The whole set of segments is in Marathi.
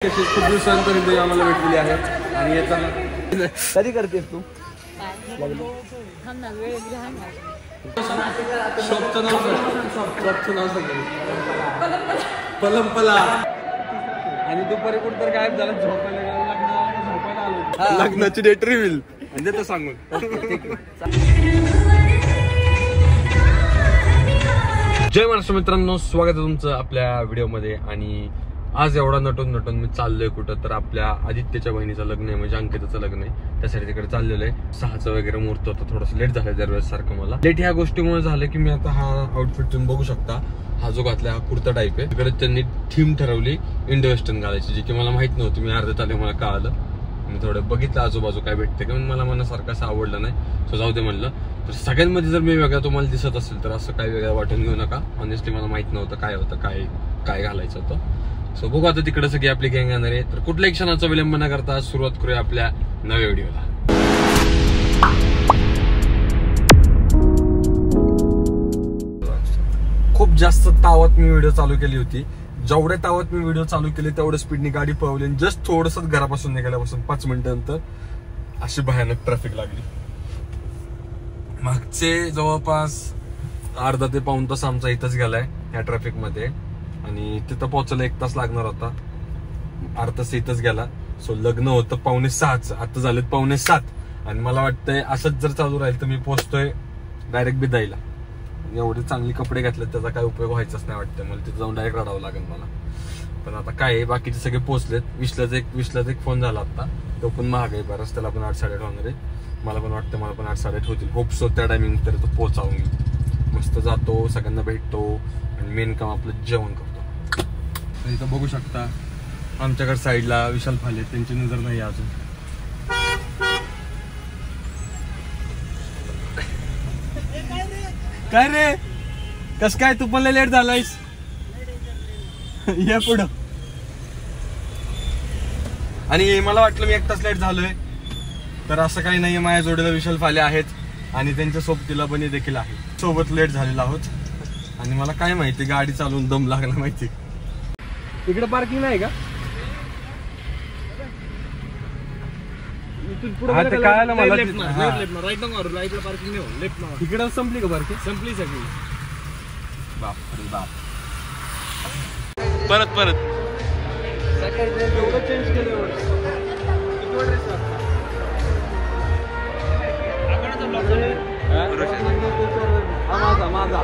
खूप दिवसांपर्यंत आम्हाला भेटलेली आहे आणि येताना कधी करतेस तू? शॉपचं नाव सांगेल पलंपला. आणि दुपारी कुठं गायब झाला, झोपायला आलो. लग्नाची डेट रिव्हील म्हणजे तर सांगून. जय महाराष्ट्र मित्रांनो, स्वागत आहे तुमचं आपल्या व्हिडिओमध्ये. आणि आज एवढा नटून मी चाललोय कुठं तर आपल्या आदित्यच्या बहिणीचं लग्न आहे, म्हणजे अंकिताचं लग्न आहे, त्यासाठी तिकडे चाललेलं आहे. 6चं वगैरे मुहूर्त होतं, थोडंसं लेट झालं दरवेळेस सारखं. मला लेट ह्या गोष्टीमुळे झालं की मी आता हा आउटफिट तुम्ही बघू शकता, हा जो घातला हा कुर्ता टाईप आहे. तिकडे त्यांनी थीम ठरवली इंडो वेस्टर्न घालायची, जी की मला माहित नव्हती. मी अर्ध्यात आले मला कळालं, मी थोडं बघितलं आजूबाजू काय भेटते का, मला मनासारखं असं आवडलं नाही, सो जाऊ दे म्हणलं. तर सगळ्यांमध्ये जर मी वेगळा तुम्हाला दिसत असेल तर असं काही वेगळं वाटून घेऊ नका. ऑनेस्टली मला माहित नव्हतं काय होतं, काय घालायचं होतं. सो बघू आता तिकडे सगळी आपली गँग येणार आहे. तर कुठल्याही क्षणाचा विलंब न करता सुरुवात करूया आपल्या नव्या व्हिडिओला. खूप जास्त तावत मी व्हिडिओ चालू केली होती. जेवढ्या तावत मी व्हिडिओ चालू केले तेवढ्या स्पीडनी गाडी पळवली. जस्ट थोडंसं घरापासून निघाल्यापासून 5 मिनिटांनंतर अशी भयानक ट्रॅफिक लागली. मागचे जवळपास अर्धा ते पाऊण तास आमचा इथंच गेलाय ह्या ट्रॅफिक मध्ये. आणि तिथं पोहोचायला 1 तास लागणार होता, अर्धा तास इथंच गेला. सो लग्न होतं 5:45, आता झालेत 5:45. आणि मला वाटतंय असंच जर चालू राहील तर मी पोहोचतोय डायरेक्ट बिदाईला. एवढे चांगले कपडे घातले त्याचा काय उपयोग व्हायचाच नाही वाटतं मला. तिथं जाऊन डायरेक्ट रडावं लागेल मला. पण आता काय आहे, बाकीचे सगळे पोहोचलेत. विश्लाच एक फोन झाला आता, तो पण महाग आहे. रस्त्याला पण 8-8:30 होणार आहे. मला पण वाटतं मला पण 8-8:30 होतील. होप सो त्या टायमिंग तर तो पोहोचावं. मी मस्त जातो, सगळ्यांना भेटतो आणि मेन काम आपलं जेवण करतो. इथं बघू शकता आमच्याकडे साईडला विशाल फाले, त्यांची नजर नाही अजून. काय रे, कस काय तू पण लेट झालायस? या पुढं. आणि मला वाटलं मी 1 तास लेट झालोय, तर असं काही नाहीये. माझ्या जोडीला विशाल फाले आहेत आणि त्यांच्या सोबतीला बनी देखील आहे. सोबत लेट झालेला आहोत. आणि मला काय माहिती, गाडी चालवून दम लागला माहिती. इकडे पार्किंग नाही का? कळायला मला. इकडे संपली का पार्किंग? संपली सगळी. बाप रे बाप. परत एवढं चेंज केलं. माझा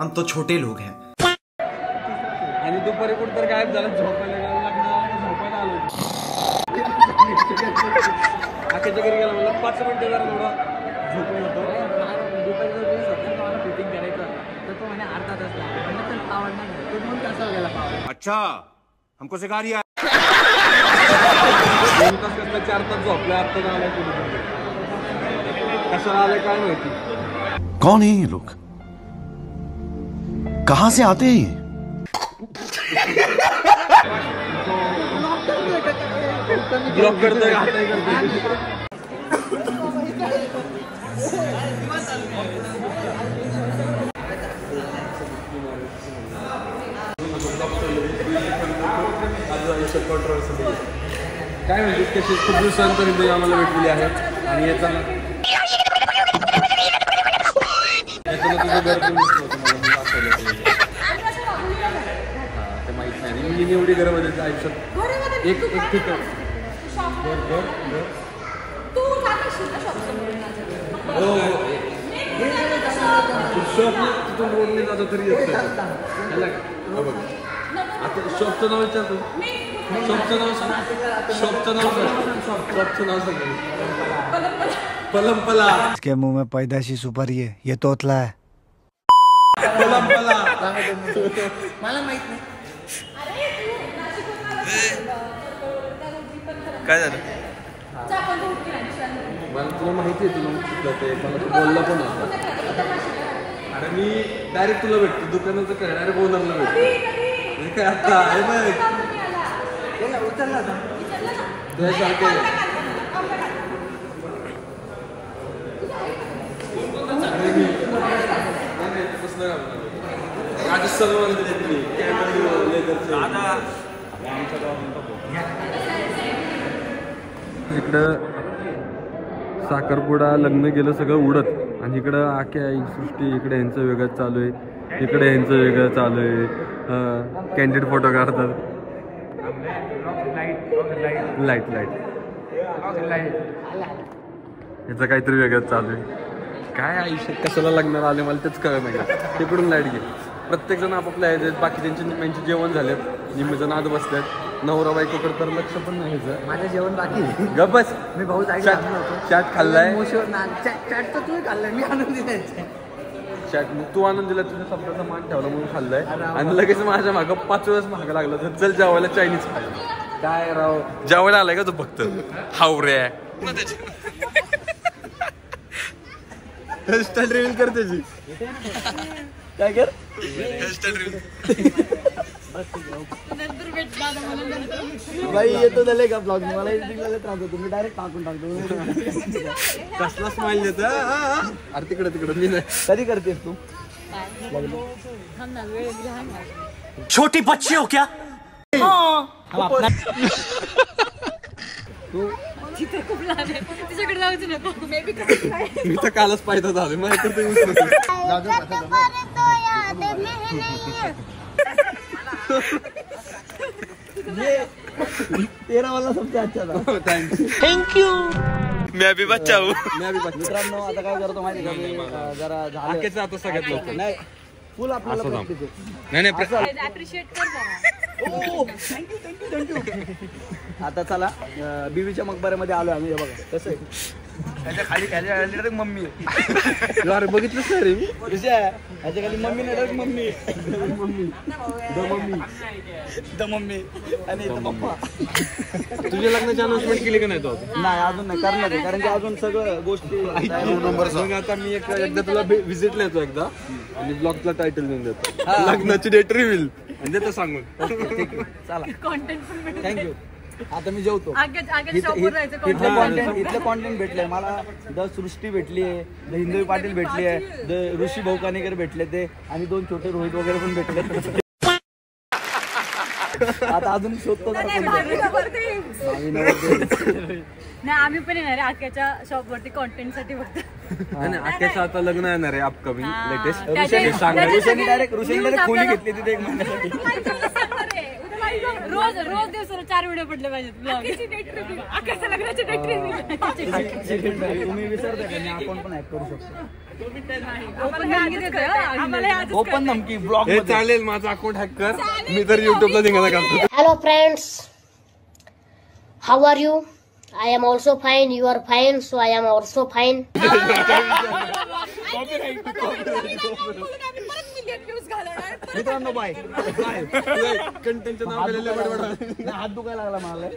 हम तो छोटे लोग हैं. आणि दुपारी कुठं गायब झाला, झोपायला आलो. आकाच्या घरी गेला, मला 5 मिनिटं जरा थोडा झोपून होतो. दुपारी जर दिवस होता मला फिटिंग करायचं तर तो म्हणे अर्धा तास लागला. पावड नाही, तो 2 तासावर गेला पावड. अच्छा, हमको सिखा रिया. 2 तास कसला 4 तास झोपला. आता झालाय कुठे, कशाला आलाय काय माहिती. कौन है ये लोग, कहां से आते हैं? ब्लॉक करतोय. काय म्हणते, कशी खूप दिवसांपर्यंत आम्हाला भेटलेली आहे. आणि येताना तुझं घर पण ते माहित नाही. मी एवढी घरामध्ये आयुष्यात एक ठिकाण. हो, तिथून रोडने जातो तरी येत. आता शॉपचं नाव विचारतो. शॉपचं नाव सांगेल पलंपला. इसके मुंह में पैदाशी सुपारी है, ये तोतला है. पलंपला. मला माहित नाही. काय झालं? मला तुला माहिती आहे, तुला ते मला तू बोलला पण होता. अरे मी डायरेक्ट तुला भेटतो दुकानाचं काय, डायरेक्ट ओनरला भेटतो. काय आता आहे बघ, उचलला त्यासारखे. इकडं साखरपुडा लग्न गेलं सगळं उडत आणि इकडं आख्या सृष्टी इकडे ह्यांचं वेगळं चालू आहे, इकडे ह्यांचं वेगळं चालू आहे. कॅन्डिड फोटो काढतात. लाईट याचं काहीतरी वेगळंच चालू आहे. काय आयुष्यात कशाला लग्नाला आले मला तेच कळलं नाही. तिकडून लाईट घे. प्रत्येक जण आपापल्या आहेत. बाकी त्यांचे जेवण झालेत, निम्मेजण आत बसलेत. नवरा बायकोकडे तर लक्ष पण नाही. माझं जेवण बाकी. गप बस. मी भाऊ चाट खाल्लाय. चाट तर तू खाल्लाय, मी आनंद दिलाय. चाट तू आनंद दिला, तुझ्या शब्दाचा मान ठेवला म्हणून खाल्लाय आणि लगेच माझ्या मागं 5 वेळेस महाग लागला. तर चल जेवायला चायनीज खायला. काय राव जेवायला आलाय का तू फक्त हावऱ्या. हेअरस्टाईल रिव्हील कर त्याची. काय कर हेअरस्टाईल रिव्हील. बाई येतो झाले का ब्लॉग. मला एडिटिंगला त्रास होतो, मी डायरेक्ट टाकून टाकतो. कसला स्माइल देत. अरे तिकडे मी नाही. कधी करतेस तू? छोटी बच्ची हो क्या? तू खूप लहान आहे, तिच्याकडे जाऊच नको. मी तर कालच पाहिजे झाले माझ्याकडे. तेरा वाला सबसे अच्छा था. Thank you. मैं भी बच्चा हूँ. मित्रांनो आता काय करतो माहिती का, मी जरा झालं आता सगळ्यात लवकर नाही फुल आपल्याला practice आहे. नाही अप्रिशिएट कर जरा. थँक्यू. आता चला बीबीच्या मकबऱ्यामध्ये आलो आम्ही. हे बघा कसं आहे, त्याच्या खाली डायरेक्ट मम्मी आहे. अरे बघितलं सर मी ह्याच्या खाली मम्मी नाही, डायरेक्ट मम्मी द मम्मी आणि पप्पा. तुझ्या लग्नाची अनाउन्समेंट केली का नाही तू? नाही अजून नाही करणार आहे, कारण की अजून सगळं गोष्टी. मग आता मी एकदा तुला व्हिजिटला येतो एकदा आणि ब्लॉगला टायटल देऊन देतो, लग्नाची डेट रिव्हील आणि देतो सांगून. चला कॉन्टेंट पण भेटत. थँक्यू. आता मी जेवतो. शॉपवर इथलं कॉन्टेंट भेटलंय मला. द सृष्टी भेटली आहे, द हिंदवी पाटील भेटली आहे, द ऋषी भाऊकानेकर भेटले ते, आणि 2 छोटे रोहित वगैरे पण भेटले. आता अजून शोधतो. नाही आम्ही पण येणार आहे आख्याच्या शॉप वरती कॉन्टेंट साठी फक्त. आणि आख्याचं आता लग्न येणार आहे अपकमिंग लेटेस्ट. ऋषीने खोली घेतली तिथे 1 महिन्यासाठी. रोज दिवसाला 4 व्हिडिओ पडले पाहिजेत. आख्याच्या लग्नाची डेट रिव्हील. तुम्ही विसरता का मी अकाउंट पण हॅक करू शकतो. ओपन धमकी ब्लॉग हे चालेल. माझं अकाउंट हॅक कर, मी तर युट्यूबला निघाला करतो. Hello friends, how are you? I am also fine. You are fine, so I am also fine. मित्रांनो बाय. कंटेंटचं नाव गेलेलं बडबड. हात दुखायला लागला मला.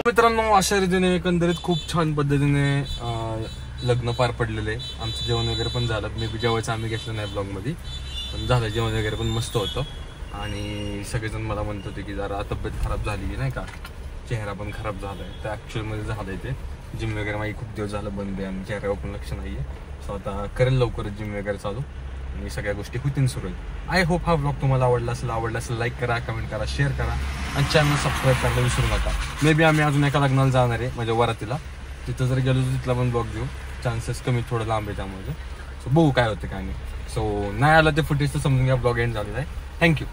मित्रांनो अशा रीतीने एकंदरीत खूप छान पद्धतीने लग्न पार पडलेले. आमचं जेवण वगैरे पण झालं. मे बी जेवायचं आम्ही घेतलं नाही ब्लॉगमध्ये, पण झालं जेवण वगैरे पण मस्त होतं. आणि सगळेजण मला म्हणत होते की जरा तब्येत खराब झाली नाही का, चेहरा पण खराब झाला आहे. तर ॲक्च्युअलमध्ये झालं आहे ते. जिम वगैरे माझी खूप दिवस झालं बंद आहे आणि चेहऱ्यावर पण लक्ष नाही आहे. सो आता करेल लवकरच जिम वगैरे चालू आणि सगळ्या गोष्टी होतील सुरू आहेत. आय होप हा ब्लॉग तुम्हाला आवडला असेल लाईक करा, कमेंट करा, शेअर करा आणि चॅनल सबस्क्राईब करायला विसरू नका. मे बी आम्ही अजून एका लग्नाला जाणार आहे माझ्या वरातीला. तिथं जर गेलो तर तिथला पण ब्लॉग घेऊ. चान्सेस कमी थोडं लांब आहे त्यामुळे. सो बघू काय होतं काय नाही. सो नाही आलं ते फुटेज तर समजून घ्या ब्लॉग एंड झालेला आहे. थँक्यू.